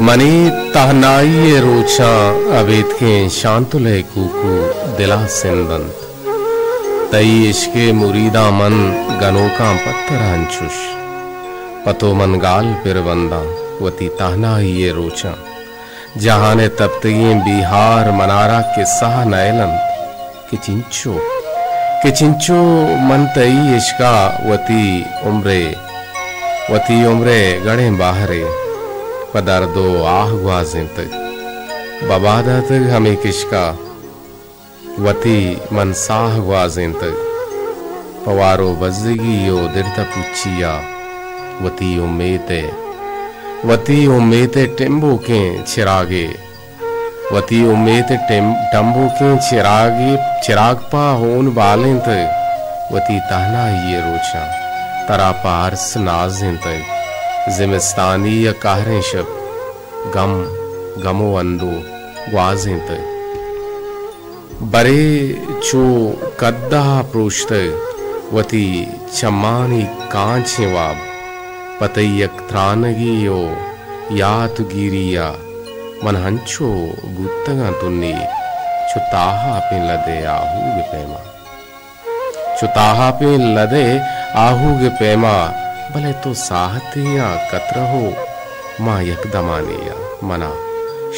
Money तहनाई Rochak अवेद के शांतुले कूकू दिला सिंदंत तई इश्के मुरीदा मन गनों का पत्थर हंचुश पतो मन गाल पिरवंदा वती तहनाई ये रोचा जहां ने तप्तगी बिहार मनारा के सहा नयलन कि चिंचो मन तई इश्का वती उम्रे गड़े बाहरे पदर दो आह ग्वाजें तक बबादा तक हमें किश्का वती मनसाह ग्वाजें तक पवारो बजगी यो दिरता पुछिया वती उम्मीते टेम्बो के चिरागे वती उम्मीते टम्बो के चिराग पा होन बालें तक वती तहना ये रोचा तरा पारस नाजें तक जिमिस्तानी या कहरें शब गमो अंदो ग्वाजें तक बरे चो कद्दा प्रोश्त वती चमानी कांचे वाब पतयक त्रानगी यो यात गिरिया मन हंचो बुत्तगा तुन्नी चुताहा पे लदे आहू गे पैमा चुताहा पे लदे आहू गे पैमा भले तो साहतिया कतरहो मां यकदमानिया मना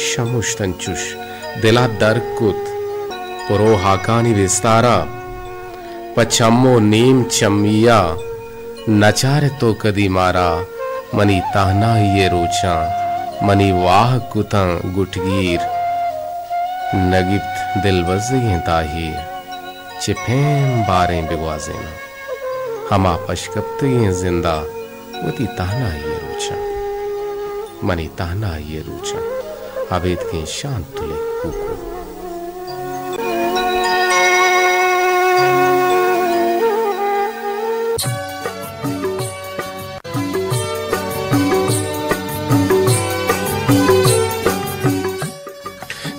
शमुष्तंचुष दिला दरकुत पुरो हाकानी विस्तारा पचम्मो नीम चम्मिया नचारे तो कदी मारा मनी ताहना ये रोचा मनी वाह कुता गुटगीर नगित दिल वज़े ताही चिपें बारें बिगवाजेना हमा पशकप्ते जिंदा वती ताहना ये रोचा मनी ताहना ये रोचा आवेद के शांत तुले कुको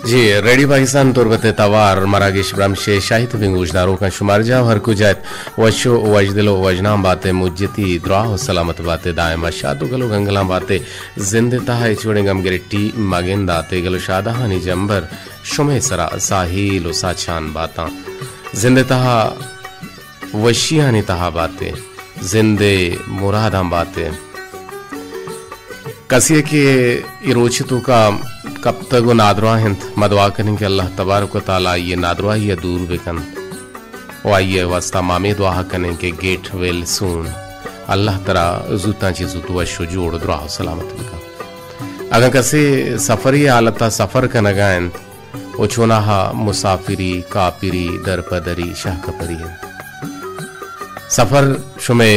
जी रेडियो पाकिस्तान तुरबत तवार मरागिश ब्रह्मशे शाहिद विंगूजदारों का शुमार जा हर कुजात वशो वजदिलो वजनाम बातें मुज्जती द्राह सलामत बातें दायमा शादो गलो गंगला बातें जिंदे ताहा चोड़े गम गिरटी मगिंदा ते गलो शादाहानी जंबर शुमे सरा साहिल साचान बाता जिंदे ताहा वशियानी ताहा बातें जिंदे मुरादा बातें कसिए के इरोचितों का कब तक वो नादरा हिंद मदवा करें कि अल्लाह तबारक व तआला ये नादरा ही दूर बेकन वो आइए वास्ता मामे दुआ करें कि गेट वेल सून अल्लाह तरा जूता चीज़ तो वशो जोड़ दुआ सलामत बेका अगर कसे सफरी हालता सफर का नगायन वो चुना मुसाफिरी कापिरी दरपदरी शाह कपरी सफर शुमे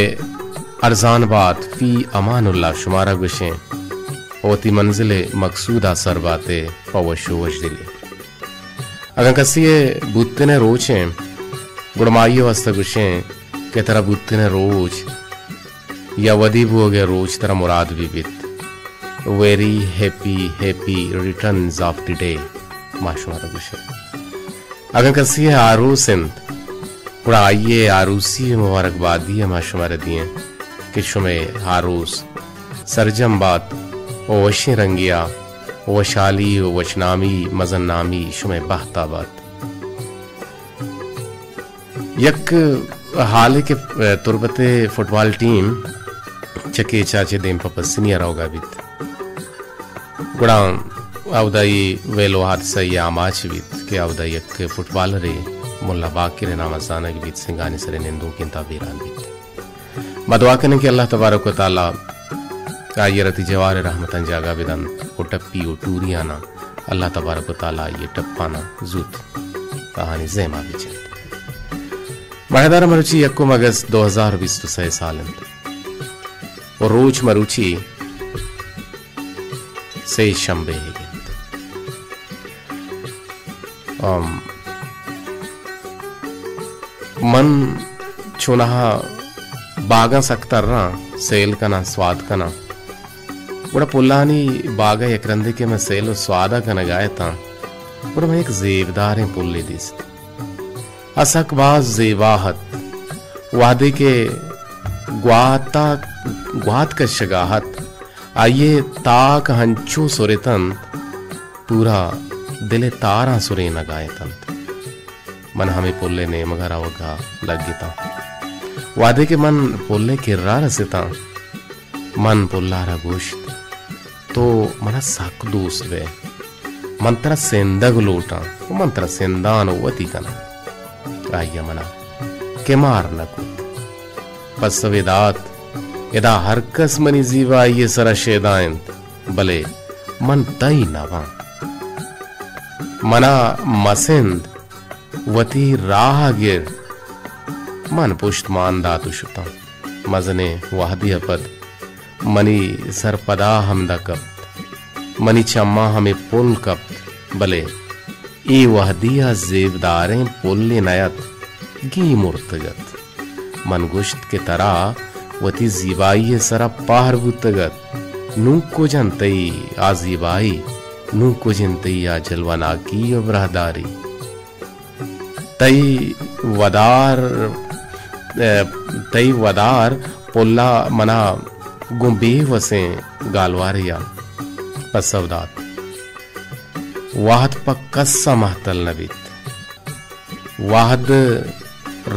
अरजान बात फी अमानुल्लाह शुमारा गुशें होती मंजिले मकसूदा सर बाते पवशो वजदिले अगर कसिए बुत्तने रोचे गुड़माइयो वास्ता गुशें के तरह बुत्तने रोज या वदी भोगे रोज तरह मुराद भी बित very happy returns of the day माशुमारा गुशें अगर कसिए आरूसिंद गुड़ा आइए आरूसी मुबारकबादी है माशुमारे दिए कि शुमे आरूस सरजम बात ओ वशी रंगिया ओ वशाली ओ वचनामी मजन्नामी शुमे बहताबाद यक हाल के तुरबते फुटबॉल टीम चके चाचे देम पप सीनियर होगा बित गुड़ा आवदाई वेलो हादसा या आमाच बित के आवदाई यक फुटबॉलर मुल्ला बाकिर नाम असाना के बीत सिंगानी सरे निंदू किंता बीरान बीत मदवा कने कि अल्लाह तबारक व तआला कायरती जवार रहमतन जागा बिदन ओ टप्पी ओ टूरियाना अल्लाह तबारक व तआला ये टप्पाना जूत कहानी ज़ेमा बिचल महदार मरुचि यक्कुम अगस्त 2026 साल और रोज मरुचि से शंबे है मन चुनाहा बागा सकता रहा सेल का ना स्वाद का ना बड़ा पुल्लानी बागा यकरंदे के मैं सेल स्वादा का नगाया था बड़ा मैं एक जेबदार है पुल्ले दिस असकबाज जेवाहत वादे के ग्वात का शगाहत आइए ताक हंचू सुरेतन पूरा दिले तारा सुरे न गाए तंत मन हमें पोल्ले ने मगर आवगा लग गीता वादे के मन पोल्ले किर्रा रसेता मन पोल्लारा गोश्त तो मना साक दोस्त वे मंत्र सेंदग लोटा मंत्र सेंदान वती कना आइया मना के मार नकु पसवेदात यदा हरकस मनी जीवा ये सरा शेदायंत भले मन तई नवा मना मसिंद वती राह गिर मन पुष्ट मान दातु शुता मजने वाहदी पद मनी सरपदा हमदा कप्त मनी चम्मा हमें पुल कप्त भले ए वहदिया जेबदारें पुल्ले नयत गी मुर्तगत मन गुश्त के तरह वती जीवाई सरा पार बुतगत नू को जनतई आजीबाई नू को जनतई आ जलवाना की अबरहदारी तई वदार पोल्ला मना गुंबे वसे गालवारिया पसवदात वाहद पक्कसा महतल नबीत वाहद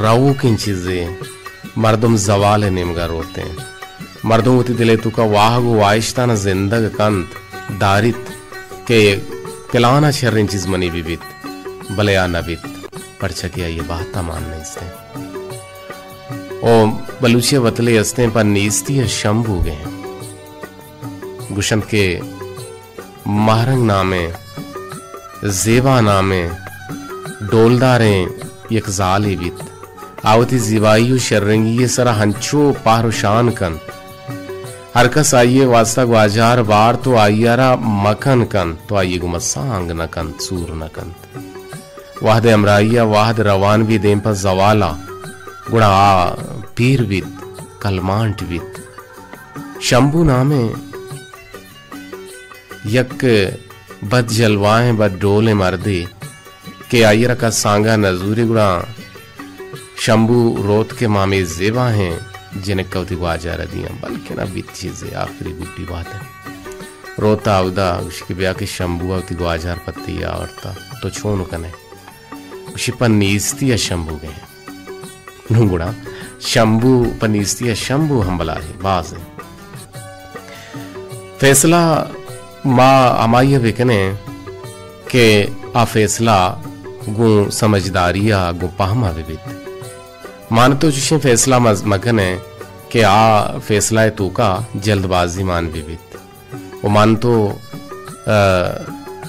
राऊ किन चीजें मर्दम जवाल निमगर होते हैं मर्दों होती दिले तू का वाहगु वाइश्ता न जिंदग कंत दारित के किलाना शर्रिन चीज मनी बिबित बलया नबीत पर छकिया ये बात मान नहीं से ओ बलूचे वतले अस्ते पर नीस्ती शंभू गए गुशन के महरंग नामे जेबा नामे डोलदारें यक जाली बीत आवती जीवायु शर्रंगी सरा हंचो पारुशान कन हरकस आइये वास्ता ग्वाजार बार तो आइयारा मखन कन तो आइये गुमसांग न कन सूर न कन वाहद अमराइया वाहद रवान भी देम पर जवाला गुणा पीर विद कलमांट विद शंभू नामे यक बद जलवाएं बद डोले मर्दे के आइयरा का सांगा नजूरी गुणा शंभू रोत के मामे जेबा हैं जिन्हें कवती को आजा रदियां बल्कि ना बीत चीजें आखिरी बुढ़ी बात है रोता उदा उसके ब्याह के शंभू आवती को आजार पत्ती आवरता तो छोन कने उसी पर नीस्ती या शंभू गए नुंगुड़ा शंभू पर नीस्ती या शंभू हम बला है बाज है फैसला माँ अमाइया बेकने के आ फैसला गु समझदारिया गु पहमा विविध मान तो जिसे फैसला मगन है कि आ फैसला है तू का जल्दबाजी मान विविध वो मान तो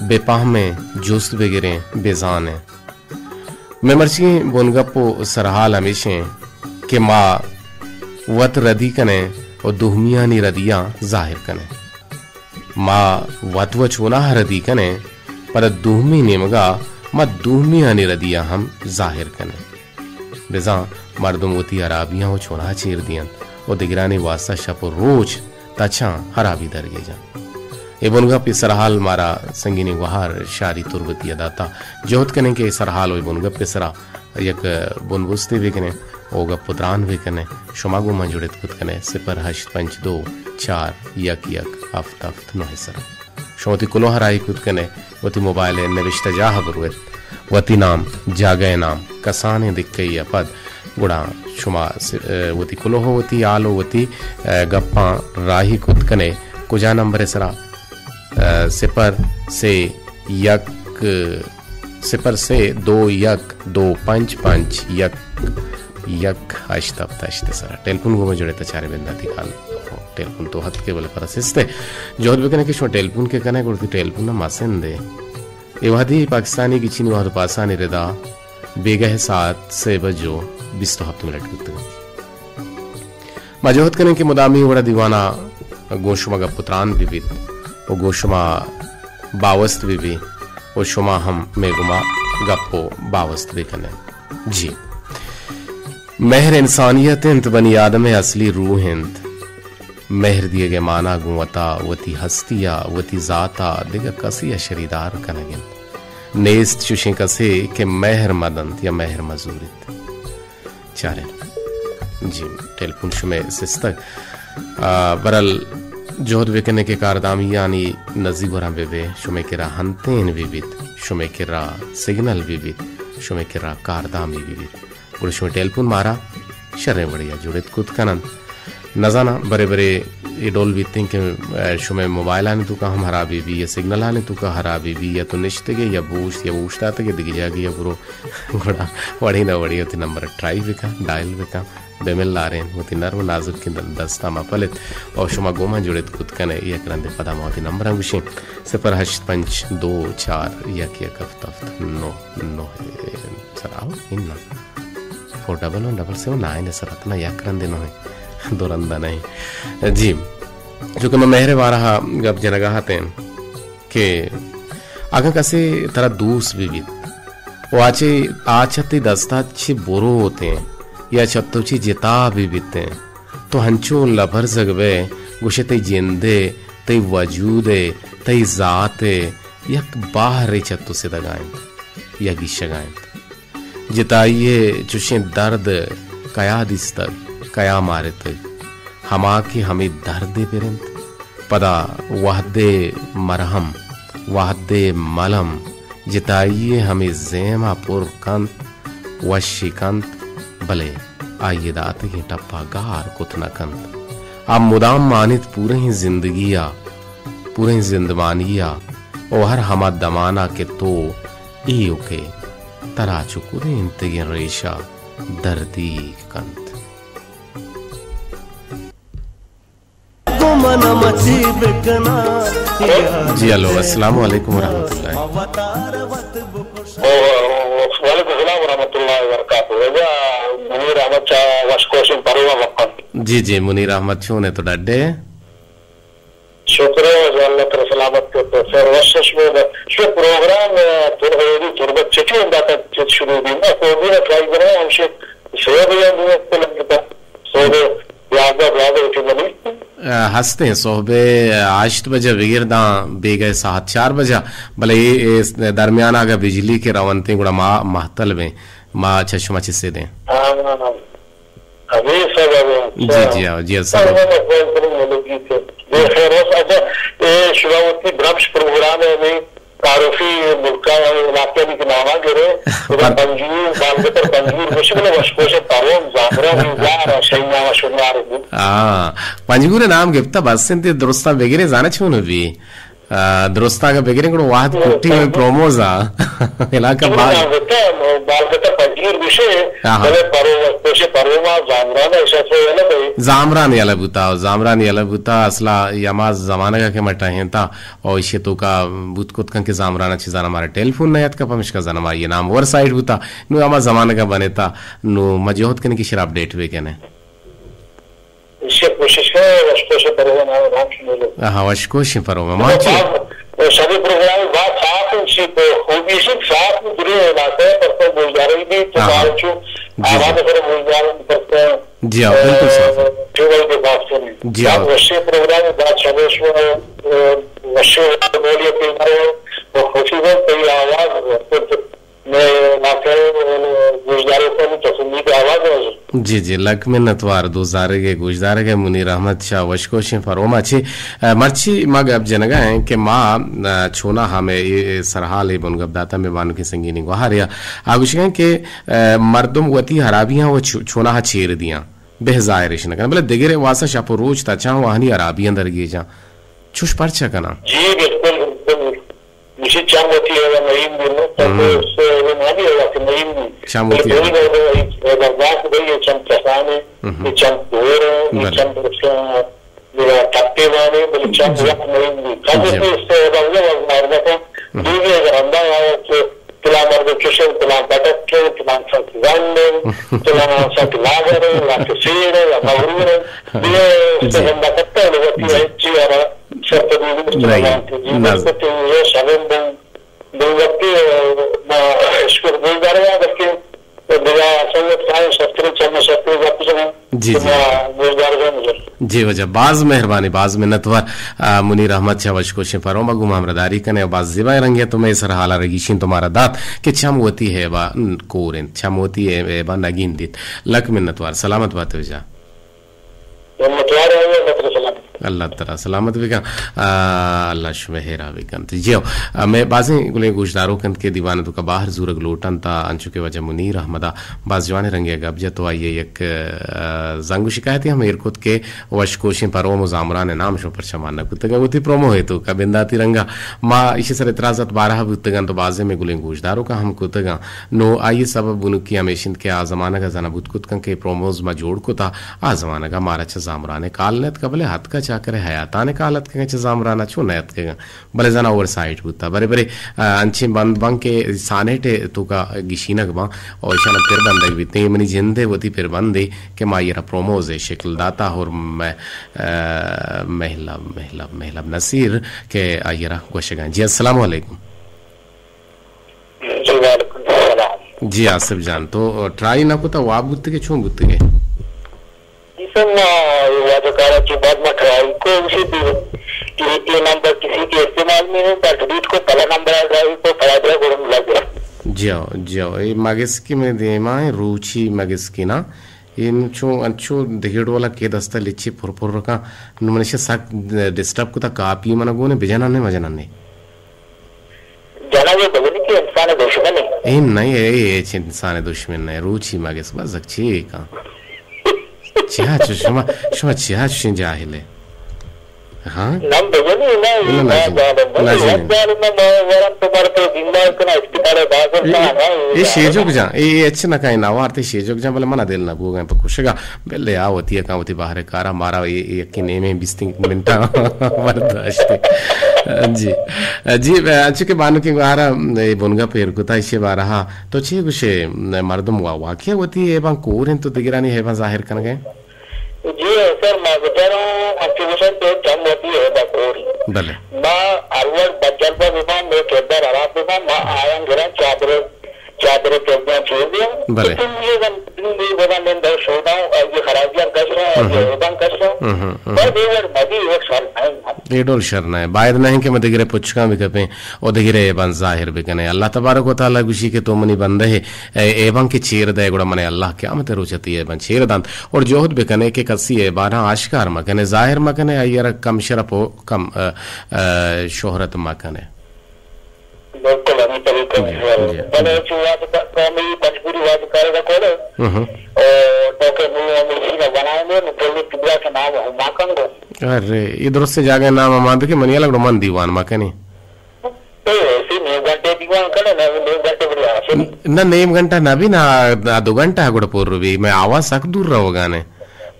बेपाह में जुस्त वगैरह बेजान है मैं मर्ची बोनगप्पो सरहाल हमेशे के माँ वत रदी कने और दुहमिया नी रदिया जाहिर कने माँ वत व चोना रदी कने पर दुहमी नेमगा मा दुहमिया नी रदिया हम जाहिर कने बेजा मर्दुम होती अराबियां हो छोड़ा चीर दियन और दिगरानी वास्ता शपो रोज तछा हराबी दरगे जा ये बुनगा पे सरहाल मारा संगीनी वहार शारी तुरबती अदाता जोत कने के सरहाल हो बुनगा पे सरा यक बुनबुस्ते भी कने ओगा पुत्रान भी कने शुमागु मंजुड़ित कुत कने सिपर हश्त पंच 2 4 यक यक हफ्त हफ्त नौ सरा शोती कुलो हराई कुत कने वती मोबाइल नविष्ट जाह बरुत वती नाम जागय नाम कसाने दिक्कई पद गुड़ा शुमा वती कुलो होती आलो वती गप्पा राही कुत कने कुजा नंबर सरा सिपर से यक सिपर से 2 यक 2 5 5 यक यक अष्टप तष्ट सरा टेलीफोन को जुड़े तचारे बिंदा दिखाल टेलीफोन तो हद के बोले पर सिस्ते जोत बेकने कि शो टेलीफोन के कने गुड़ती टेलीफोन ना मासेन दे एवादी पाकिस्तानी की चीनी वहां पासानी रेदा बेगह 7 से बजो 20 मिनट कुत्ते मजोहत कने के मुदामी बड़ा दीवाना गोशुमा का पुत्रान विविध वो गोशुमा बावस्त विवि वो शुमा हम मेगुमा गप्पो बावस्त भी कने जी मेहर इंसानियत इंत बनी आदम असली रूह इंत मेहर दिए गए माना गुवता वती हस्तिया वती जाता दिग कसी शरीदार कनगिन नेस्त चुशे कसे के मेहर मदंत या मेहर मजूरित चारे जी टेलीफोन शुमे सिस्तक बरल जोहद वेकने के कारदामी यानी नजीबरा बेबे शुमेकिरा हंतेन विविध शुमेकिरा सिग्नल विविध शुमेकिरा कारदामी विविध गुड़शुमे टेलपुन मारा शर्रे बढ़िया जुड़ित कुत कनन नजाना बरे बरे ये डोल बीतते के शुमे मोबाइल आने तू का हम हराबी भी या सिग्नल आने तू का हराबी भी या तो निश्ते के या बूझता के दिख जाएगी या बुरो घोड़ा वड़ी ना वड़ी होती नंबर ट्राई बिका डायल बिका बेमिल ला रहे होती नर्व नाजुक की दस्ता मपलित और शुमा गोमा जुड़ित कुत कने ये करंदे पदा मोती नंबर अंगुशी 08524 या किया कफ्तफ्त नो सराव इन्ना 4117 सर अपना या करंदे नो है दोरंदा नहीं जी जो कि मैं मेहरे वारा गप जनगा हते के आगा कसे तरह दूस विविध वो आचती दस्ता छी बोरो होते हैं या छत्तोची जिता विविधते तो हंचो लभर जगवे गुशे तई जिंदे तई वजूदे तई जाते यक बाहर छत्तो से दगाएं या गिशगाएं जिताइए चुशे दर्द कया दिस्तक कया मारे तक हमा की हमें दर्द पेरंत पदा वहदे मरहम वहदे मलम जिताइए हमें ज़ेमा पुर कंत वशिकंत भले आइए दात की टप्पा गार कुतना कंत अब मुदाम मानित पूरे ही जिंदमानिया और हर हमा दमाना के तो के तरा चुकुरे इंतगे रेशा दर्दी कंत जी हेलो अस्सलाम वालेकुम वरहमतुल्लाह जी जी मुनीर अहमद छू ने तो डड्डे शुक्र अल्लाह तेरे सलामत के तो सर वशश में शो प्रोग्राम तुरबे तुरबे चिठी बात शुरू भी ना तो भी ट्राई करें हम से सेवा भी तो लगता सोबे याद उठी बनी हंसते हैं सोबे 8 बजे विगिरदा बेगे 7-4 बजे भले ये दरमियान आगा बिजली के रवंते गुड़ा महतल में माँ चश्मा चिस्से दें अभी सब जी सब शुरुआती ब्रह्म प्रोग्राम है अभी तारुफी मुल्का इलाके में नामा गिरे पंजूर बालगतर पंजूर मुश्किल वशकोश तारों जामरा विजार शैना वशुनार पंजूर नाम गिफ्ता बस से दुरुस्ता वगैरह जाना छून भी दुरुस्ता का वगैरह को वाहद कुट्टी में प्रोमोजा इलाका बालगतर पंजूर विषय भले जामरान यलबुता असला यमा जमाना का के मटा है ता और इसे तो का बुत कुत के जामराना चीजाना हमारा टेलीफोन नयत का पमिश का जना ये नाम और साइड बुता नु यमा जमाना का बने ता नु मजोहत कने की शराब डेट वे कने इसे कोशिश है वशको से परवा नाम सुनो हां वशको से परवा माची सभी प्रोग्राम बात साफ सी तो खूबी से साफ दूर इलाके पर तो गुजारी भी तो बालचू आवाज पर गुजार करते हैं जी आप बिल्कुल साफ टेबल के बात करें जी आप वशे प्रोग्राम बात सवेश वशे बोलिए कि वो खुशी में कोई आवाज में लाके गुजारे को तो सुनने की आवाज है जी जी लक में नतवार 2000 के गुजदार के मुनीर अहमद शाह वशकोशी फरोमा छी मर्ची मग अब जनगा है कि माँ छोना हमें ये सरहाल है बुनगबदाता में बानु की संगीनी गुहारिया आगुश के मर्दम वती हराबियां वो छोना हा चेर दिया बेहजायरिश न बोले दिगरे वासा शापो रोज तचा वहानी अराबियां दरगे जा छुश परचा कना जी बिल्कुल मुझे चाम होती है नईम दिन तो उससे वो ना भी होगा कि नईम चाम होती है बात भाई ये चम प्रसाने ये चम धोर ये चम मेरा टप्पे वाले बोले चम हुआ नईम कब इससे होगा वो मारना था दूसरे अगर अंदर आया तो तुला मर्द चुशे तुला बटक के तुला सब जानने तुला सब लागरे लाके सीने या मवरूरे ये उससे बंदा करता है लोग की है जी और सब तो ये शबन दो वक्त इसको गुजार है बल्कि बिना संगत खाए शस्त्र चम शस्त्र वक्त समय जी जी वजह बाज मेहरबानी बाज मिन्नतवर मुनीर अहमद शावश को शिफरो मगु मामरदारी कने बाज जिबा रंगे तो मैं सर हाला रगीशिन तुम्हारा दात कि छम होती है बा कोरेन छम होती है बा नगीन दित लक मिन्नतवर सलामत बात वजह अल्लाह तला सलामत विका अल्लाह शुमेहरा विकंत जियो मैं बाजे गुले गुजदारों कंत के दीवान तो का बाहर जुरग लोटन ता अंशु के वजह मुनीर अहमदा बाज जवान रंगे गबजा तो आइए एक जंगु शिकायत हम एयरकोट के वश कोशिश पर वो मुजामरा ने नाम शो पर शमान कुत्तगा उती प्रोमो है तो कबिंदा तिरंगा मां इसी सर इतराजत 12 बुत्तगन तो बाजे में गुले गुजदारों का हम कुत्तगा नो आइए सब बुनुकी हमेशिन के आ जमाना का जना बुत कुतकन के प्रोमोज में जोड़ को था आ जमाना का मारा छ जामरा ने कालनेत कबले हाथ का चाकर हयाताने कालत के जामराना छो नयत के बले जना ओवर साइड होता बरे बरे अंचे बंद बंग के सानेटे तो का गिशीनक बा और शान फिर बंद बीते मनी जिंदे वती फिर बंदे के मायरा प्रोमोज है शक्ल दाता और मैं महिला महिला महिला नसीर के आयरा गोशगा जी अस्सलाम वालेकुम जी आसिफ जान तो ट्राई ना को तो वाब बुत्ते के छो बुत्ते के की बाद में ट्राई को उसी ये नंबर किसी के इस्तेमाल में है पर डिलीट को पहला नंबर आ गया को पहला को लग गया जियो ये मगेस्की में दे माए रुचि मगेस्की ना इन छो अंचो दिगेड़ वाला के दस्ता लिच्छी फुरफुर का मनुष्य साक डिस्टर्ब को ता कापी मन गोने बिजना ने मजना ने जना ये बगनी के इंसान दुश्मन है नहीं ये इंसान दुश्मन नहीं रुचि मगेस बस अच्छी का चिया चुमा शुमा चिया चुन जाहिले हाँ नम बगनी ना ये शेजोक जा ये अच्छे ना कहीं ना वार्ते शेजोक जा बोले मना दिल ना गो गए पर कुशगा बेले आवती है कावती बाहर कारा मारा ये कि नेमे 20 मिनटा बर्दाश्त जी जी अच्छे के बानु के बारा ये बुनगा पेर को था इसे बारा हा तो चे कुछ मर्दम वाक्य होती है बां कोरें तो दिगरानी है बां जाहिर कर गए जी सर मैं बता रहा हूँ एक्टिवेशन पे कम होती है बकोरी भले मैं अलवर बजल पर विमान में केदार आराम विमान मैं आया गिरा चादर के अंदर छोड़ दिया भले तुम ये बना में दर सोना ये खराबियां कर रहा है ये बंद कर रहा पर देवर मदी एक साल नहीं डोल शरना है बायद नहीं के मदगिरे पुछका भी कपे और दिगिरे बन जाहिर भी कने अल्लाह तबारक व तआला गुशी के तो मनी बंदे है एवं के चीर दे गुड़ा मने अल्लाह क्या मत रोचती है बन चीर दान और जोहद भी कने के कसी है 12 आश्कार मकने जाहिर मकने अयर कम शरफ हो कम शोहरत मकने बिल्कुल अभी तरीके से बने चुआ तो कमी मजबूरी वाद करेगा कोले और तो के में इसी का बनाएंगे मुझे पिबला के नाम है माकंगो अरे इधर से जाके नाम मान के मनिया लग मन दीवान मकनी तो ऐसे 9 घंटे दीवान करे ना 9 घंटे बढ़िया ना 9 घंटा ना भी ना 2 घंटा गुड़ पूर्व भी मैं आवाज सक दूर रहोगा ने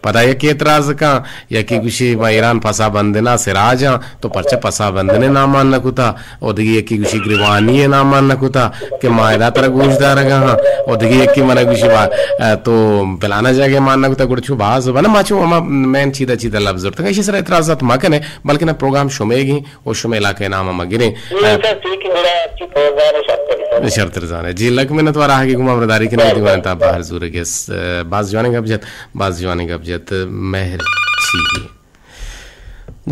पता है कि एतराज का या कि कुशी ईरान फसा बंदना सिराजा तो परचे फसा बंदने ना मानना कुता ओदगी की कुशी ग्रीवानी है ना मानना कुता कि मायदा तरह गोशदार रगा हां ओदगी की मना कुशी तो पिलाना जाके मानना कुता गुड़छु बाज बना माचो मैं चीदा चीदा लफ्ज तो इसी तरह एतराजत मकने बल्कि ना प्रोग्राम शुमेगी और शुमेला के नाम मगिरे शर्त रजाने जी लक में तो रहा कि गुमा बरदारी के नहीं दीवान था बाहर जुर के बाज जवानी गबजत मेहर छी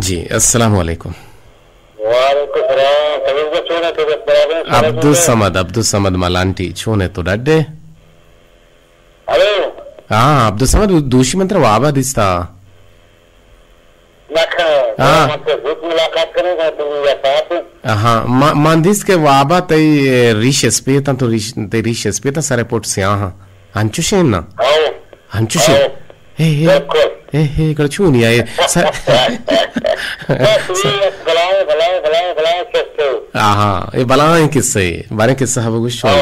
जी अस्सलाम वालेकुम अब्दुल समद मलांटी छोने तो डड्डे हाँ अब्दुल समद दूसरी मंत्र वाबा दिस्ता हाँ मांदिस के वाबा तई रिश स्पेता तो रिश स्पेता सारे पोट से हाँ हंचुशेन ना हंचुशेन हे ఇక్కడ చూని ఆహా ఏ బలాన్ కిస్సే బారే కిస్సా హబ గుషో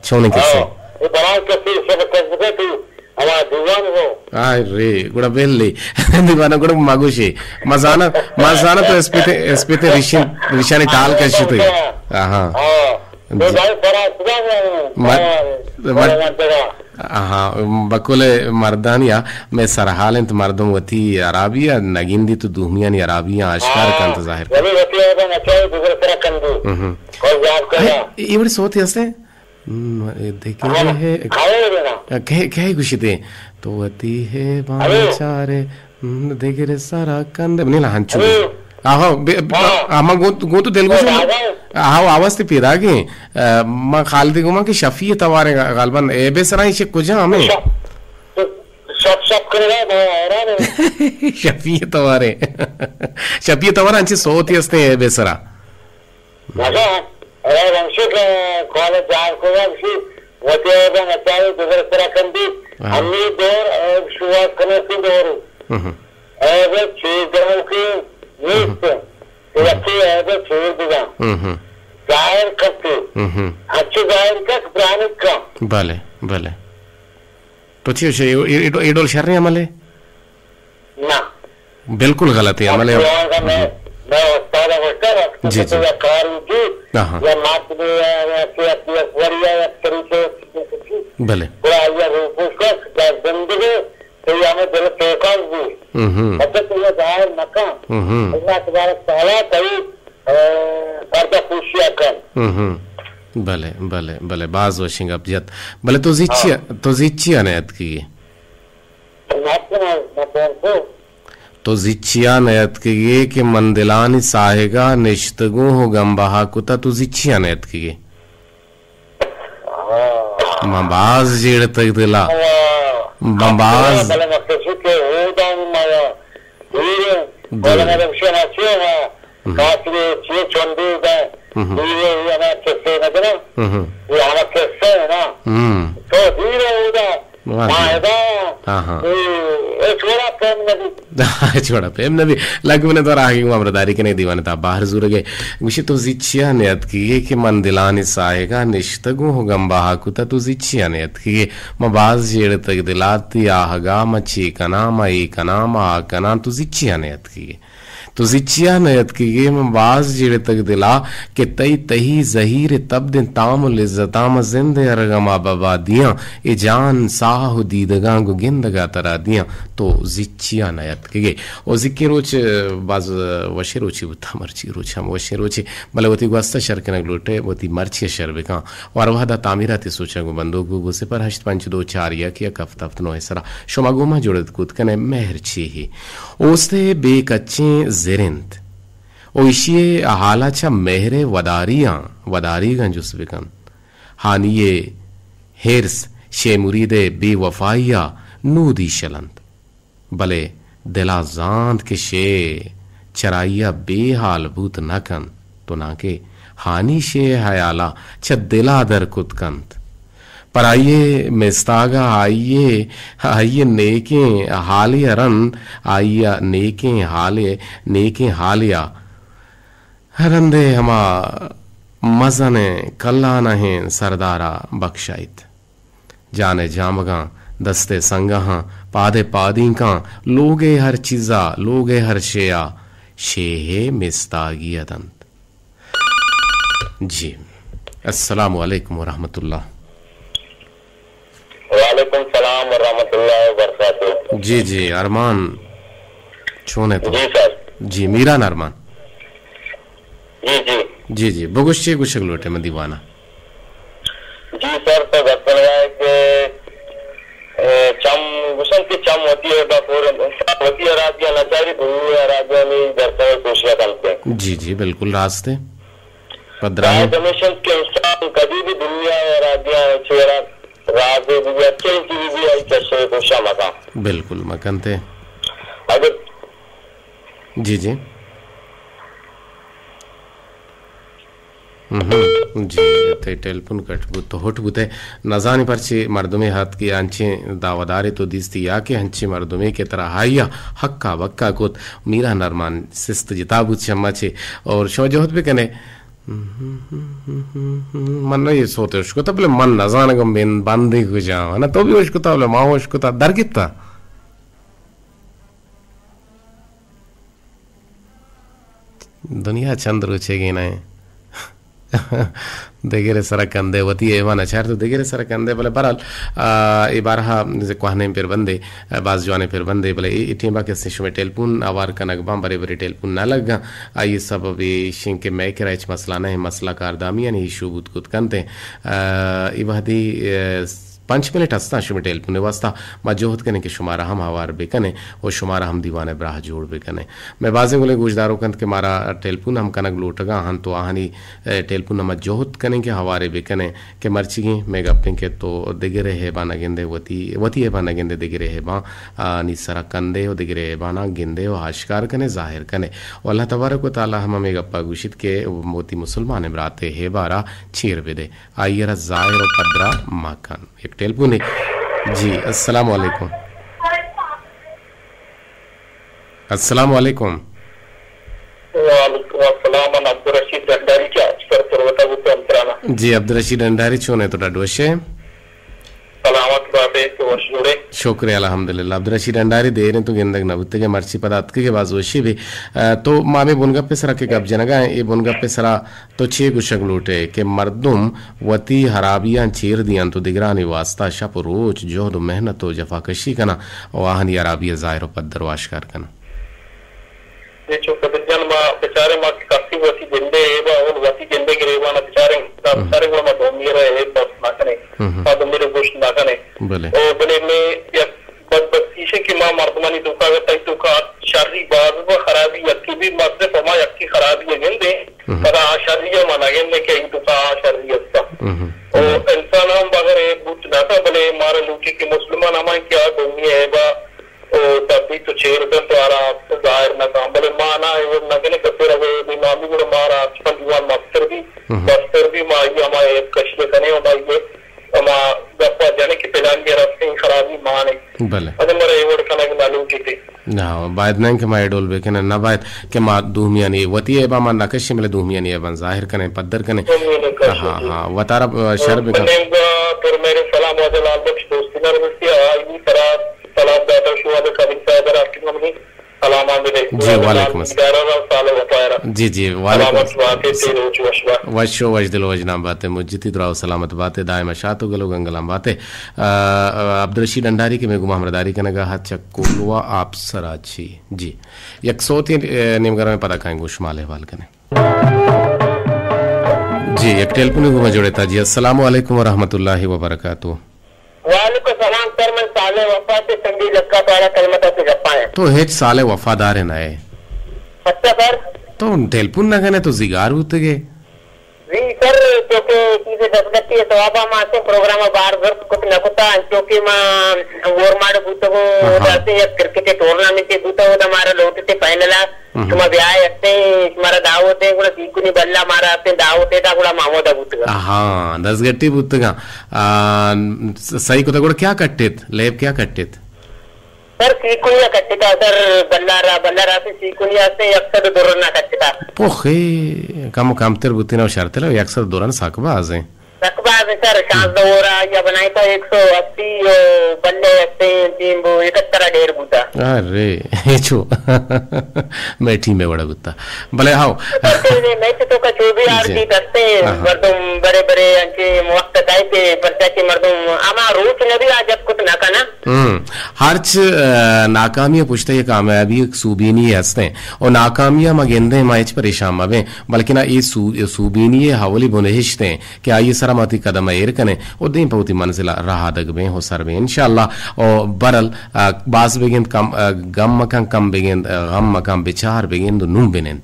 చోనే కిస్సే ఏ బలాన్ కిస్సే सब कसबे तू हमारा दीवान हो अरे गुड़ा बेल्ली दीवाना गुड़ा मागुशी मजाना तो एसपीते रिशानी ताल कैसे तो हाँ हाँ बकुले मर्दानिया मैं सरहाल इंत मर्दम वती अराबिया नगिंदी तो दुहमियानी अराबिया आश्कार का इंतज़ार ये बड़ी सोती हंसे देखे है क्या खुशी थे तो वती है बाचारे देखे रे सारा कंदे नहीं ला हंचू आहो आमा गो तो तेलुगु आहो आवाज ते पिरागे मा खालदी गुमा की शफी तवारे गालबन एबे सराई से कुछ हमें सब करेगा वो शफियत अंची सोती असते बेसरा वंशिक कॉलेज जाणकोवांशी वते नचावे दुसरा कंदी हमनी दौर शुरुआत करने की दौर ऐसे चीजों की नीत यकी ऐसे चीज दिया जाहिर करते अच्छी जाहिर का प्राणिक का भले भले तो चीज इडोल शर्री अमले ना बिल्कुल गलत है अमले मैं उस्ताद होकर जी जी कारी की या मात में या वरिया या तरीके भले पूरा या उसको जिंदगी तो या में दिल पेकाज भी अच्छा तो ये जाहिर मका अल्लाह तबारक तआला कई पर्दा खुशियां कर भले भले भले बाज वशिंग अबजत भले तो जिचिया नयत की तो जिचिया नयत की कि मंदिलानी साहेगा निश्तगू हो गंबहा कुता तो जिचिया नयत की मबाज जेड़ तक दिला मबाज छोड़ा प्रेम नबी लगने तो रागी अमरदारी के नहीं दीवाने था बाहर जुर गए विषय तो जिचिया नियत की कि मन दिलानी साहेगा निश्तगू हो गंबाहा कुता तो जिचिया नियत की मबाज जेड़ तक दिलाती आहगा मची कना मई कना मा कना तो जिचिया नियत की तो जिचिया नयत की ये मबाज जेड़ तक दिला कि तई तही जहीर तब दिन ताम लिज्जताम जिंदे अरगमा बाबा दिया ए जान साह दीदगा गो गिंदगा तरा दिया तो जिचिया नयत की ओ जिक्की रोच बाज वशे रोची बुता मर्ची रोच हम वशे रोची भले वती गुस्ता शर के नगलोटे वती मर्ची शर बेका और वहदा तामीरा ते सोचा गो बंदो गो से पर हष्ट पंच दो चार या किया कफ्तफ्त नो सरा शोमागोमा जोड़त कूद कने मेहर छी ही ओस्ते बेकच्चे जिरिंद ओइशिये हालाचा मेहरे वदारी गंजुस बिकन हानिये हिर्स शे मुरीदे बेवफाइया नूदी शलंत भले दिला जांद के शे चराइया बेहाल भूत नकन तो नाके हानि शे हयाला छ दिला दर कुतकंत पर आइए मिस्तागा आइए नेके हालिया रन आइया नेके हालिया रंदे हमा मजने कल्ला नहे सरदारा बख्शाइत जाने जामगा दस्ते संगहा पादे पादी का लोगे हर चीजा लोगे हर शेया शेहे मिस्तागी अदंत। जी अस्सलामु अलैकुम वरहमतुल्लाह। वालेकुम सलाम व रहमतुल्लाहि व बरकातहू। जी जी अरमान छोने तो जी सर जी मीरान अरमान जी जी जी जी बगुश्चे गुशक लोटे में दीवाना जी सर तो गतन है कि चम गुशन की चम होती है बपूर होती है राज्य नचारी दुनिया राज्य में दरसा कोशिश करते हैं। जी जी बिल्कुल रास्ते पद्राह कमीशन के इंसान कभी भी दुनिया और राज्य छेड़ा राजे भी अच्छे की भी आई कैसे कोशिश मका बिल्कुल मकनते अगर जी जी जी ते टेलीफोन कट तो होट बुते नजानी परचे मर्दमे हाथ की आंचे दावदारे तो दिसती या के हंचे मर्दमे के तरह हाइया हक्का बक्का कोत मीरा नरमान सिस्त जिताबु चम्मा छे और शोजोहत पे कने मन नहीं सोते उसको तब ले मन नजान गम बेन बांधे को जाओ है ना तो भी उसको तब ले माओ उसको तब डर कितना दुनिया चंद्र छेगी ना देगेरे सरा कंदे वती एवान अचार तो देगेरे सरा कंदे बोले बरल ए बारहा जे कहने फिर बंदे बाज जवाने फिर बंदे बोले इठी बाके से में टेलीफोन आवार कनक बरे बरे टेलीफोन ना लगा आई सब अभी शिंग के मैं कराइच मसला नहीं मसला कारदामी यानी इशू बुत कुत कंते इबादी 5 मिनट हस्ता शुमे टेलपुने वास्ता मा जोहत कने के शुमारा हम हवार बेकने और शुमारा हम दीवाने ब्राह जोड़ बेकने मैं बाजे गुले गुजदारो कंत के मारा टेलपुन हम कनक लोटगा हन तो आहनी टेलपुन मा जोहत कने के हवारे बेकने के मर्ची मैं गप्पे के तो दिगरे है बाना गेंदे वती है बाना गेंदे दिगरे है बा नी सरा कंदे हो दिगरे है बाना गेंदे हो आश्कार कने जाहिर कने और अल्लाह तबारक व तआला हम में गप्पा गुशित के मोती मुसलमान इमराते है बारा चीर बेदे आयरा जाहिर और पदरा माकन एक टेलपुन है जी। अस्सलाम वालेकुम। अस्सलाम वालेकुम। वालेकुम अस्सलाम। अब्दुल रशीद डंडारी क्या कर परवता गुत अंतराना जी अब्दुल रशीद डंडारी छोने तो डडवशे सलामत बाबे तो वशुरे शुक्रिया अल्हम्दुलिल्लाह। अब्दुल रशीद डंडारी दे रहे तो गेंदक नबुत्ते के मर्ची पदार्थ के बाद वशी भी तो मामे बुनगप्पे सरा के गप जनगा ये बुनगप्पे सरा तो छे गुशक लूटे के मर्दुम वती हराबियां चीर दियां तो दिगरानी वास्ता शप रोज जोहद मेहनत हो जफाकशी कना वाहनी अराबिया जाहिर पद्दर वाशकार कना ये जो कदजन मा बेचारे मा काफी वसी जिंदे है और वसी जिंदे के रेवा ना बेचारे को मा दोमीरा है बस ना कने और मेरे गोश्त ना कने भले और बने में या बदबख्शी की मां मर्दमानी दुका का तई दुका शादी बाज व खराबी यकी भी मसले फमा यकी खराबी है जिंदे पता शादी माना गेंदे के दुका शादी है और इंसान हम बगैर बुत ना था बने मारे लूटी के मुसलमान हमारे क्या दोमी है बा तभी तो चेर तो आरा जाहिर ना काम बले माना है ना कने कते रहे भी मामी को मारा पंजवान मास्टर भी माई हमारे कशले कने हो माई हमा गप्पा जाने की पहचान के रास्ते खराबी माने भले अरे मरे एवड कना के मालूम की ना बाद नहीं के माय डोल बेकने ना बाद के मा दूमिया नहीं वती है बा मान नकश में दूमिया नहीं बन जाहिर कने पद्दर कने हां हां वतारा शर बे पर मेरे सलाम व लाल बख्श दोस्ती ना रस्ती आई तरह सलाम दाता शुआद का बिसादर आपकी मम्मी सलाम मिले जी वालेकुम अस्सलाम जी जी वालेकुम वशो वजदिल वजना बातें मुज्जिती दुआ सलामत बातें दायम शातो गलो गंगलाम बातें अब्दुल रशीद डंडारी के मैं गुमा हमरदारी के नगा हाथ चक्कुलवा आप सराची जी एक सोती निमगर में पता खाएंगे उस्माल हवाल कने जी एक टेलीफोन गुमा जोड़े था जी। अस्सलाम वालेकुम व रहमतुल्लाहि व बरकातहू। वालेकुम सलाम सर मैं साले वफा से संगी जक्का पारा कलमता से गप्पा है तो हेच साले वफादार है ना है अच्छा सर तो टेलीफोन ना गने तो जिगार होते गए जी सर क्योंकि चीजें दसगती है तो आप आते प्रोग्राम बार घर कुछ न कुता क्योंकि मां वोर मार बूतो को जाते या क्रिकेट टूर्नामेंट के बूतो वो हमारा लोटते फाइनल तुम ब्याह अत्ते हमारा दावत है गुड़ा सीकुनी बल्ला मारा अत्ते दावत है गुड़ा मामोदा बूतगा हां 10 गट्टी बूतगा सही को तो गुड़ा क्या कट्टेत लेब क्या कट्टेत सर सीकुनिया कट्टिता सर बल्लारा से सीकुनिया से अक्सर दोरना कट्टिता पोखे कम तेर बुतिना शर्तला अक्सर दोरन सकबाज है सर शांत दोरा या बनाई था 180 बल्ले अत्ते टीम 71 डेढ़ बूता अरे छो मैं टीम में बड़ा बुत्ता भले हाओ मैच तो का जो भी आरती करते मर्दम बड़े अंके वक्त दाई पे परचा के मर्दम आमा रोच न भी आज कुछ ना कना हर्च नाकामियां पुछते ये कामयाबी सूबीनी हस्ते और नाकामियां मगेंदे मैच परेशान मवे बल्कि ना ये सूबीनी हवली बुनहिश्ते कि आइए सरामती कदम एर कने और दिन पौती मंजिला रहा दगबे हो सरबे इंशाअल्लाह और बरल बास बेगिन कम गम मकान कम बेगिन गम मकान बिचार बेगिन तो नुम बेनें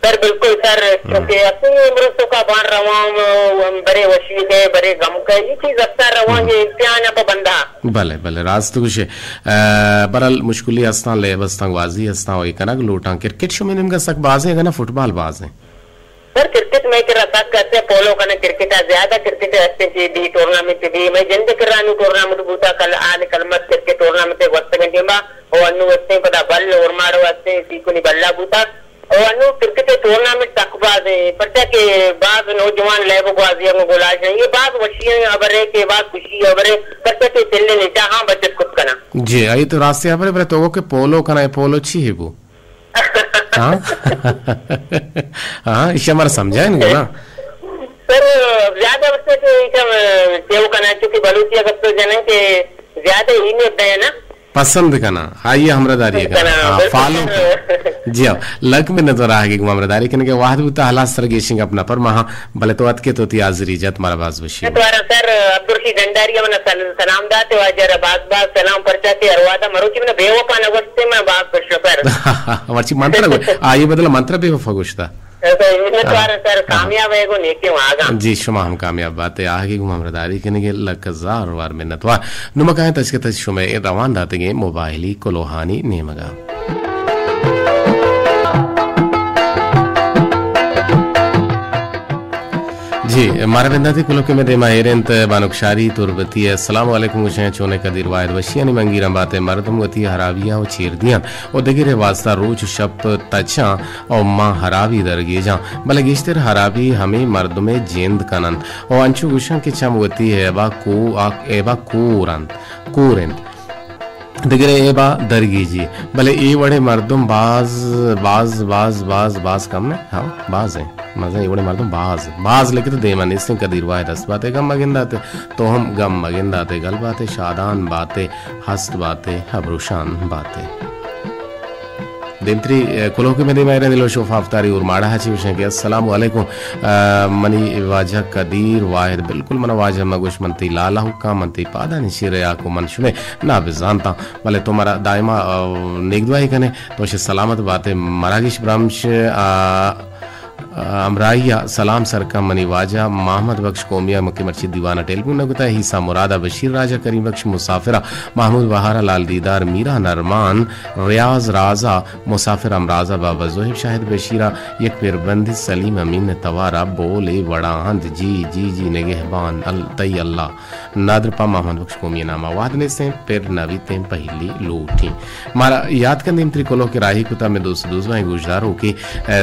सर बिल्कुल सर क्योंकि अपनी उम्र तो का बार रवा बड़े वशील है बड़े गम का ये चीज अक्सर रवा ये इम्तिहान पर बंदा भले रास्त कुछ बरल मुश्किली अस्तान ले बस तंगवाजी अस्तान और कनक लोटा क्रिकेट शो में निमगा सक बाज है ना फुटबॉल बाज है सर क्रिकेट में के रखा करते पोलो कने क्रिकेट ज्यादा क्रिकेट अच्छे जी दी टूर्नामेंट भी मैं जंद करानी टूर्नामेंट बूता कल आने कलमत क्रिकेट टूर्नामेंट वक्त में गेमा और अनु वस्ते पता बल और मारो वस्ते सीकुनी बल्ला बूता और अनु क्रिकेट टूर्नामेंट तकबाज है पता के बाद नौजवान लेबो बाजियों को गुलाज है ये बात वशियां अबरे के बाद खुशी अबरे पता के चलने नहीं चाहा बचत कुछ करना जी आई तो रास्ते अबरे बरे तो के पोलो कना पोलो छी है वो हाँ इसे हमारा समझा है ना सर ज्यादा वक्त के देव कना क्योंकि बलूचिया का तो जने के ज्यादा ही नहीं होता है ना पसंद करना आइए हमरादारी का फॉलो जी हाँ लक में न तो रहा कि हमरादारी करने के वाहद बुता हालात सर गेशिंग अपना पर महा भले तो अत के तो ती हाजिर इज्जत मारा बाज बशी तुम्हारा सर अब्दुल रशीद डंडारिया मन सलाम दाते वाजर बाग सलाम परचाते अरवादा मरोची मन बेवफा नगस्ते में बाग कर वर्ची मंत्र आइए बदल मंत्र बेवफा गोश्ता सर कामयाब है को नेके आगा जी शुमा हम कामयाब बात है आगे गुम हमरादारी करने के लकजार वार मिन्नतवा नुमकाए तज के तज शुमे रवान दाते मोबाइली कोलोहानी नेमगा जी मारा बिंदाती कुलो के में दे माहिरंत बानुकशारी तुरबती अस्सलाम वालेकुम गुशे चोने कदीर वायद वशियानी मंगीरम बातें मर्दम गति हरावियां और चीरदियां और दगिरे वास्ता रोज शप तचा और मां हरावी दरगेजा भले गिश्तर हरावी हमें मर्द में जेंद कनन और अंशु गुशा के चम गति है एबा कोरन दगिरे एबा दरगीजी भले ए बड़े मर्दम बाज बाज बाज बाज बाज कम है हाँ बाज है मजा इवड़े मर्दम बाज लेके तो देमान इसने कदीर वाहे दस बातें गम मगिंदाते तो हम गम मगिंदाते गल बातें शादान बातें हस्त बातें हबरुशान बातें देंत्री कुलों में दे मेरे दिलो शोफा अफ्तारी और माड़ा हची विषय के अस्सलाम वालेकुम मनी वाजा कदीर वाहिद बिल्कुल मना वाजा मगुश मनती लाला हुक्का मनती पादा निशिरे आको मन शुने ना बिजानता भले तुम्हारा दायमा नेगदवाई कने तो सलामत बातें मरागिश ब्राह्मश अमराइया सलाम सरका मनी वाजा मोहम्मद बख्श कोमिया मक्की मर्ची दीवाना टेलपुन नगुता हिस्सा मुरादा बशीर राजा करीम बख्श मुसाफिरा महमूद बहारा लाल दीदार मीरा नरमान रियाज राजा मुसाफिर अमराजा बाबा जोहिब शाहिद बशीरा एक पिरबंदी सलीम अमीन तवारा बोले बड़ा हंद जी जी जी निगहबान तई अल्लाह नादरपा मोहम्मद बख्श कोमिया नामा वादने से फिर नवीते पहली लूठी मारा याद कर निमत्री कोलो के राही कुता में दोस्त दूसरा गुजदार हो के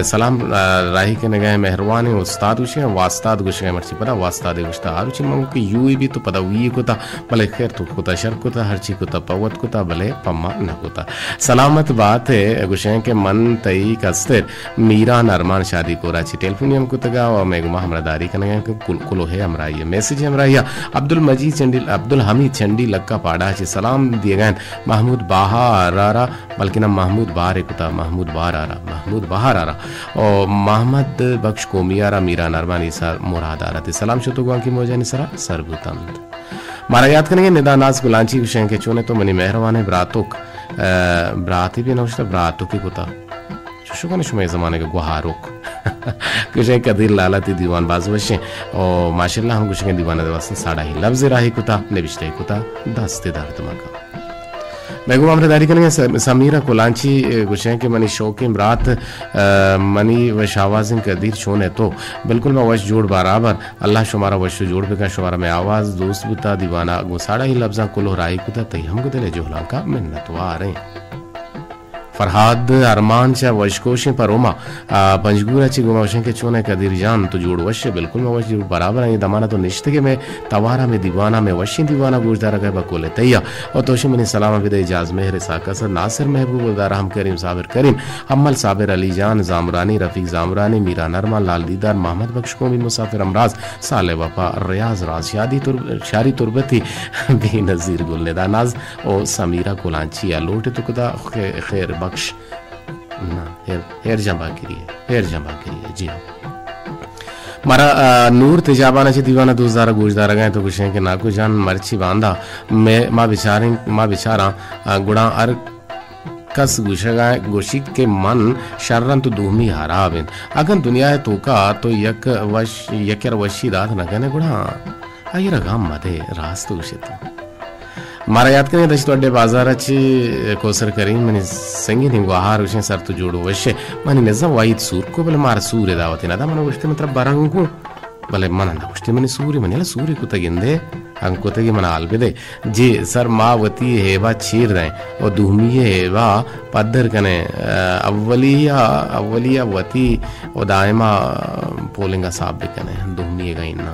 सलाम राही के नगह मेहरबान उस्ताद उशे वास्ताद गुशे मर्ची पता वास्ताद गुश्ता आरुचि मंगो कि यू भी तो पता वी को ता भले खैर तो कुता शर को ता हर ची को ता पवत को ता भले पम्मा न को ता सलामत बात है गुशे के मन तई कस्तर मीरा नरमान शादी को राची टेलीफोनियम को तगा और मैं गुमा हमरादारी का नगह कुलो है हमराइया मैसेज हमराइया अब्दुल मजीद चंडी अब्दुल हमीद चंडी लक्का पाड़ा ची सलाम दिए गए महमूद बहारारा बल्कि ना महमूद बार कुता महमूद बहार आरा और मोहम्मद बख्श कोमियारा मीरा नरमानी सर मुराद आरती सलाम शुतुगवां की मोजानी सरा सरबुतंद मारा याद करेंगे निदानाज गुलांची विषय के चुने तो मनी मेहरबान ब्रातुक ब्राती भी नौशता ब्रातुक की कुता शुक्र शुमे जमाने के गुहारुक कुछ कदीर लालती दीवान बाज वशे और माशाल्लाह हम कुछ के दीवाना दवास साड़ा ही लफ्ज राही कुता नेबिश्ते कुता दस्ते दर्द मका मैं हमरादारी करेंगे समीरा कोलांची गुशे के मनी शौक इमरात मनी व शावाजिन कदीर छोन है तो बिल्कुल मैं वश जोड़ बराबर अल्लाह शुमारा वश जोड़ बेका शुमारा में आवाज दोस्त बुता दीवाना गुसाड़ा ही लफ्जा कुल राई कुता तई हमको दिले जोहला का मिन्नत वारे फरहाद अरमान शाह वशकोशे पर उमा पंजगुरा ची गुमावशे के चोने कदीर जान तो जोड़ वश बिल्कुल में वश जोड़ बराबर है दमाना तो निश्ते के में तवारा में दीवाना में वशी दीवाना गुजदारा गए बकोले तैया और तोशे मनी सलाम बिद इजाज मेहर साकसर नासिर महबूब दारा हम करीम साबिर करीम अम्मल साबिर अली जान जामरानी रफीक जामरानी मीरा नरमा लाल दीदार मोहम्मद बख्श कोमी मुसाफिर अमराज साले वफा रियाज राज शारी तुरबती बी नजीर गुलनेदा नाज और समीरा कोलांची या लोटे तो खुदा खैर बख्श ना हेर जमा करिए जी हाँ मारा नूर तिजाबाना ची दीवाना दूसरा गुजदार गए तो कुछ है कि नाकू जान मर्ची बांधा मैं माँ बिचारा गुड़ा अर कस गुशगाए गोशी के मन शर्रन तो दूमी हराबिन अगन दुनिया है तो का तो यकर वशी रात न कहने गुड़ा आये रगाम मदे रास्त उशित मारा याद करें दश तोड़े बाजार अच्छी कोसर करीम मनी संगी नहीं गुहार उसे सर तो जोड़ो वैसे मनी निज़म वाइद सूर को बले मारा सूर्य दावती ना था मनो वैसे मतलब बारंगों को भले मन ना वैसे मनी सूर्य मनी ला सूर्य को तगिंदे अंको तगी मना आलबिदे जी सर मावती हेवा चीर रहे और दूमिये हेवा पद्धर कने अव्वलिया वती और दायमा पोलिंगा साहब भी कने दूमिये का इन्ना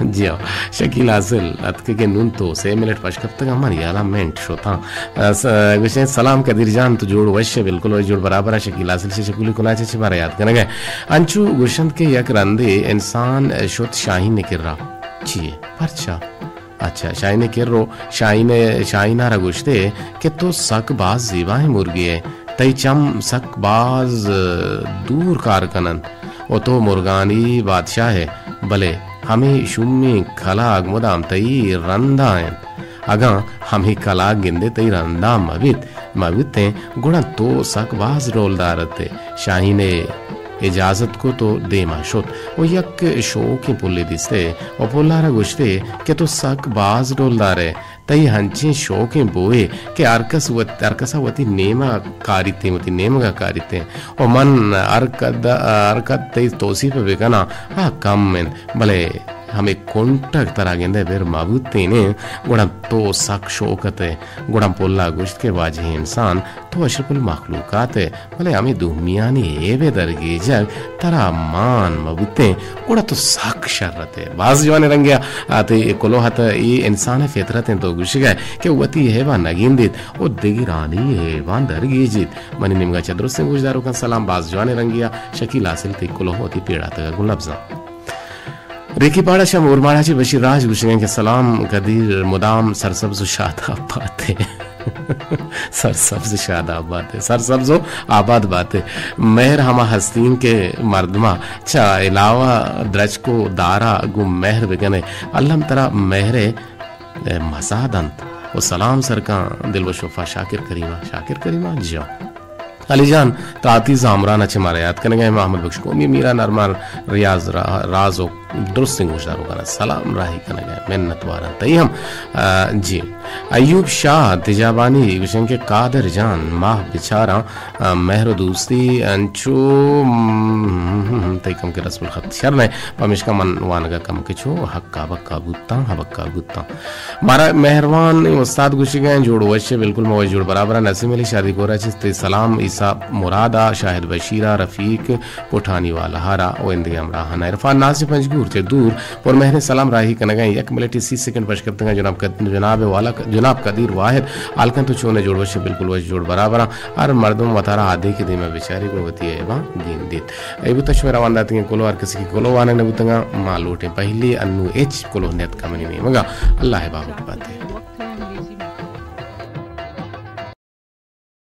जी हाँ शकील हासिल अतके के नून तो 6 मिनट पश्कप तक हमारी याला मेंट शोता विषय सलाम कदीर जान तो जोड़ वश्य बिल्कुल वही जोड़ बराबर है शकील हासिल से शकुली को नाचे बारा याद करने गए अंशु गुशंत के यक रंदे इंसान शुद्ध शाहीन ने किर रहा चाहिए परचा अच्छा शाहीने केर्रो शाहीना रगुश्ते कि तो सकबाज जीवाएं मुर्गी है तई चम सकबाज दूर कारकनन ओ तो मुर्गानी बादशाह है भले हमें शुम्मी खलाग मुदाम तई रंदा है अगा हमें कलाग गिंदे तई रंदा मवित गुण तो सकबाज रोलदारते शाहीने इजाजत को तो देमा शुत वो यक शो की पुल्ले दिसते और पुल्लारा गुश्ते के तो सक बाज डोलदारे तई हंची शो के बोए के अरकसा वती नेमा कारिते वती नेमा का कारिते और मन अरकद तई तोसी पे बेकना हाँ कम में भले हमें कोंटक तरह गेंदे बेर माबूते ने गुड़ा तो सक शोकते गुड़ा पोल्ला गुश्त के वाजी इंसान तो अशरफुल मखलूकात है भले हमें दुमियानी एवे दरगे जग तरह मान मबूते गुड़ा तो सक शर्रत है बाज जवाने रंगिया आते कोलो हत ये इंसान फितरत तो गुश गए कि वती है वा नगिंदित ओ दिगिरानी है वा दरगे जित मनी निमगा चद्र से गुजदारों का सलाम बाज जवाने रंगिया शकील हासिल ते कोलो होती पेड़ा तक गुलब्जा रेखी पाड़ा शम उर्माड़ाची बशीर राज गुशें के सलाम कदीर मुदाम सरसब्ज शादाब बातें सरसब्ज शादाब बातें सरसब्ज आबाद बातें मेहर हमा हस्तीन के मर्दमा चा इलावा द्रज को दारा गु मेहर बिगने अल्लाह तरा मेहरे मसादंत वो सलाम सर का दिल व शोफा शाकिर करीमा जो अलीजान ताती जामरान अच्छे मारे याद करने गए मोहम्मद बख्श को मीरा नरमार रियाज राजो दुरुस्त सिंह गुजदारों का सलाम राही करने गए मेहनत वारा तई हम जी अयूब शाह तिजाबानी विषय के कादर जान माह बिचारा मेहर दोस्ती अंचो तई कम के रस्मुल खत शर ने पमिश का मन वानगा कम के छो हक्का बुत्ता मारा मेहरबान उस्ताद गुशी गए जोड़ वश्य बिल्कुल मौजूद बराबर नसीम अली शादी को रचित सलाम ईसा मुरादा शाहिद बशीरा रफीक पुठानी वाला हारा ओ इंदिया अमराहना इरफान नासिफ पंजगूर से दूर और महने सलाम राही कनगा 1 मिनट 30 सेकंड पेश करते हैं जनाब कदीर वाहिद आलकन तो छोने जोड़ वश बिल्कुल वश जोड़ बराबर और मर्दम वतारा आदि के दिमा बेचारी को होती है वा दिन दित एबु तशमेरा वांदाती के कोलो और किसी की कोलो वाने ने बुतंगा मालोटे पहली अन्नु एच कोलो नेत कमनी में मगा अल्लाह बाहुट बातें